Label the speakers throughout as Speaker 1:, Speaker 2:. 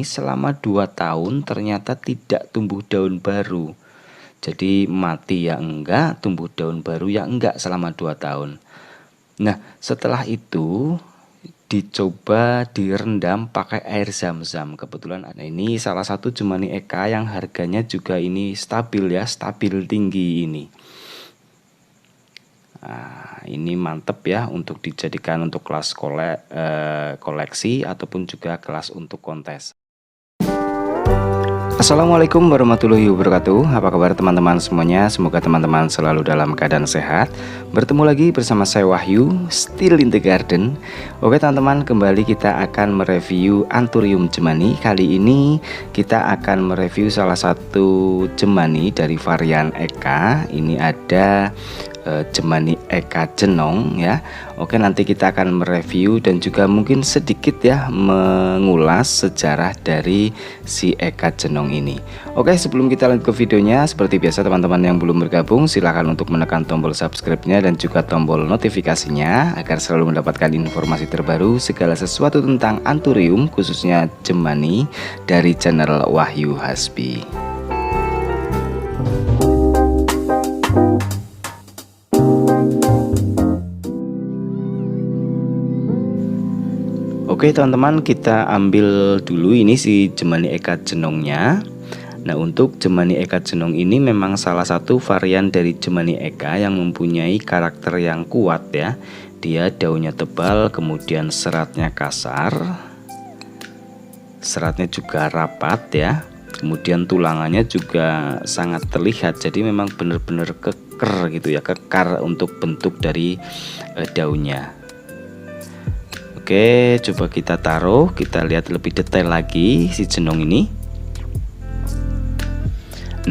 Speaker 1: ini selama 2 tahun ternyata tidak tumbuh daun baru. Jadi mati ya enggak, tumbuh daun baru ya enggak selama 2 tahun. Nah, setelah itu dicoba direndam pakai air zam-zam. Kebetulan ada ini salah satu Jemani Eka yang harganya juga ini stabil ya, stabil tinggi ini. Nah, ini mantep ya untuk dijadikan untuk kelas koleksi ataupun juga kelas untuk kontes. Assalamualaikum warahmatullahi wabarakatuh. Apa kabar teman-teman semuanya? Semoga teman-teman selalu dalam keadaan sehat. Bertemu lagi bersama saya Wahyu, Still in the Garden. Oke teman-teman, kembali kita akan mereview Anthurium Jemani. Kali ini kita akan mereview salah satu Jemani dari varian Eka. Ini ada Jemani Eka Jenong ya. Oke, nanti kita akan mereview dan juga mungkin sedikit ya mengulas sejarah dari si Eka Jenong ini. Oke, sebelum kita lanjut ke videonya, seperti biasa teman-teman yang belum bergabung silahkan untuk menekan tombol subscribe-nya dan juga tombol notifikasinya agar selalu mendapatkan informasi terbaru segala sesuatu tentang Anthurium, khususnya Jemani dari channel Wahyu Hasbi. Oke teman-teman, kita ambil dulu ini si Jemani Eka Jenongnya. Nah, untuk Jemani Eka Jenong ini memang salah satu varian dari Jemani Eka yang mempunyai karakter yang kuat ya. Dia daunnya tebal, kemudian seratnya kasar, seratnya juga rapat ya. Kemudian tulangannya juga sangat terlihat, jadi memang benar-benar keker gitu ya, kekar untuk bentuk dari daunnya. Oke, coba kita taruh, kita lihat lebih detail lagi si jenong ini.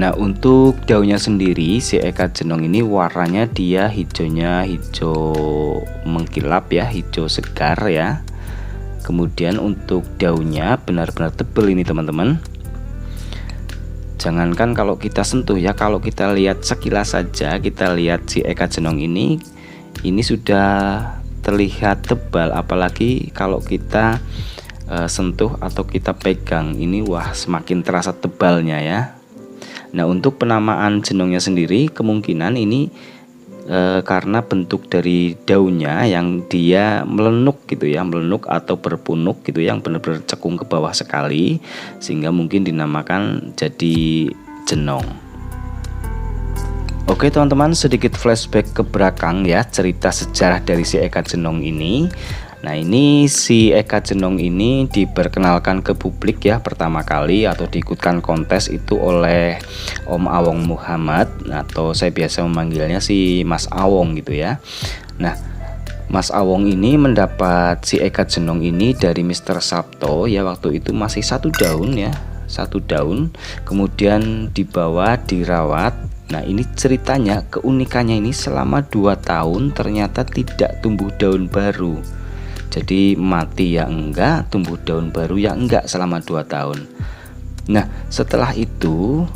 Speaker 1: Nah, untuk daunnya sendiri si Eka Jenong ini warnanya dia hijaunya hijau mengkilap ya, hijau segar ya. Kemudian untuk daunnya benar-benar tebal ini teman-teman. Jangankan kalau kita sentuh ya, kalau kita lihat sekilas saja, kita lihat si Eka Jenong ini sudah terlihat tebal, apalagi kalau kita sentuh atau kita pegang ini, wah semakin terasa tebalnya ya. Nah, untuk penamaan jenongnya sendiri kemungkinan ini karena bentuk dari daunnya yang dia melenuk gitu ya, melenuk atau berpunuk gitu, yang benar-benar cekung ke bawah sekali, sehingga mungkin dinamakan jadi jenong. Oke teman-teman, sedikit flashback ke belakang ya, cerita sejarah dari si Eka Jenong ini. Nah, ini si Eka Jenong ini diperkenalkan ke publik ya pertama kali atau diikutkan kontes itu oleh Om Awong Muhammad, atau saya biasa memanggilnya si Mas Awong gitu ya. Nah, Mas Awong ini mendapat si Eka Jenong ini dari Mr. Sabto ya, waktu itu masih 1 daun ya, 1 daun, kemudian dibawa dirawat. Nah, ini ceritanya, keunikannya ini selama 2 tahun ternyata tidak tumbuh daun baru. Jadi mati ya enggak, tumbuh daun baru ya enggak selama 2 tahun. Nah, setelah itu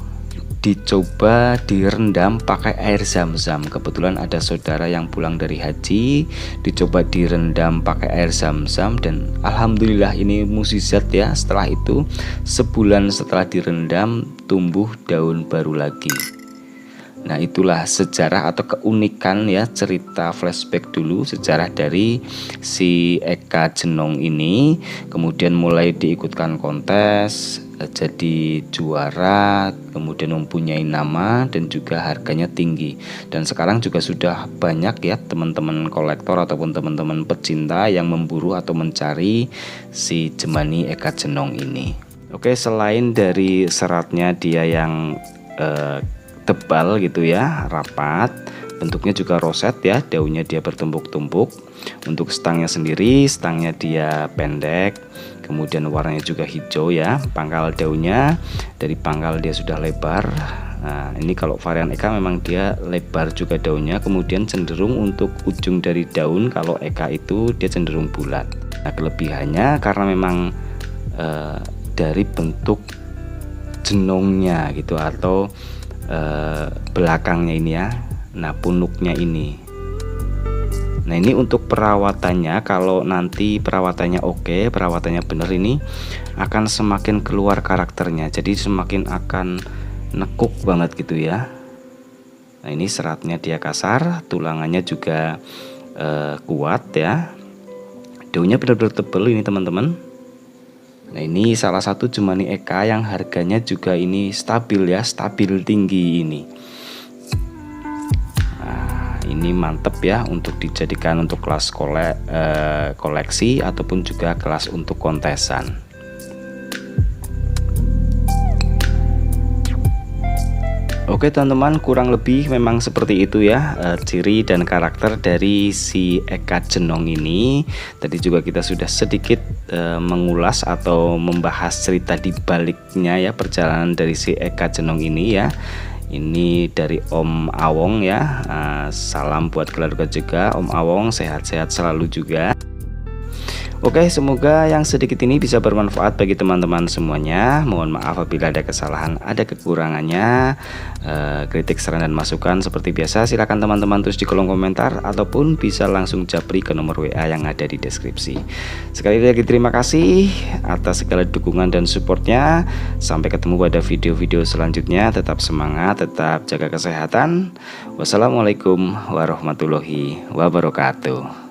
Speaker 1: dicoba direndam pakai air zam-zam. Kebetulan ada saudara yang pulang dari haji, dicoba direndam pakai air zam-zam dan alhamdulillah ini mukjizat ya. Setelah itu sebulan setelah direndam tumbuh daun baru lagi. Nah, itulah sejarah atau keunikan ya, cerita flashback dulu sejarah dari si Eka Jenong ini. Kemudian mulai diikutkan kontes, jadi juara, kemudian mempunyai nama dan juga harganya tinggi. Dan sekarang juga sudah banyak ya teman-teman kolektor ataupun teman-teman pecinta yang memburu atau mencari si Jemani Eka Jenong ini. Oke, selain dari seratnya dia yang tebal gitu ya, rapat, bentuknya juga roset ya, daunnya dia bertumpuk-tumpuk. Untuk stangnya sendiri, stangnya dia pendek, kemudian warnanya juga hijau ya. Pangkal daunnya dari pangkal dia sudah lebar. Nah, ini kalau varian Eka memang dia lebar juga daunnya, kemudian cenderung untuk ujung dari daun kalau Eka itu dia cenderung bulat. Nah, kelebihannya karena memang dari bentuk jenongnya gitu atau belakangnya ini ya, nah punuknya ini. Nah ini untuk perawatannya, kalau nanti perawatannya oke, perawatannya bener, ini akan semakin keluar karakternya, jadi semakin akan nekuk banget gitu ya. Nah ini seratnya dia kasar, tulangannya juga kuat ya. Daunnya benar-benar tebal ini teman-teman. Nah ini salah satu Jumani Eka yang harganya juga ini stabil ya, stabil tinggi ini. Nah ini mantep ya untuk dijadikan untuk kelas koleksi ataupun juga kelas untuk kontesan. Oke teman-teman, kurang lebih memang seperti itu ya ciri dan karakter dari si Eka Jenong ini. Tadi juga kita sudah sedikit mengulas atau membahas cerita di baliknya ya, perjalanan dari si Eka Jenong ini ya. Ini dari Om Awong ya. Salam buat keluarga juga Om Awong, sehat-sehat selalu juga. Oke, semoga yang sedikit ini bisa bermanfaat bagi teman-teman semuanya. Mohon maaf apabila ada kesalahan, ada kekurangannya. Kritik, saran, dan masukan seperti biasa silakan teman-teman tulis di kolom komentar ataupun bisa langsung japri ke nomor WA yang ada di deskripsi. Sekali lagi terima kasih atas segala dukungan dan supportnya. Sampai ketemu pada video-video selanjutnya. Tetap semangat, tetap jaga kesehatan. Wassalamualaikum warahmatullahi wabarakatuh.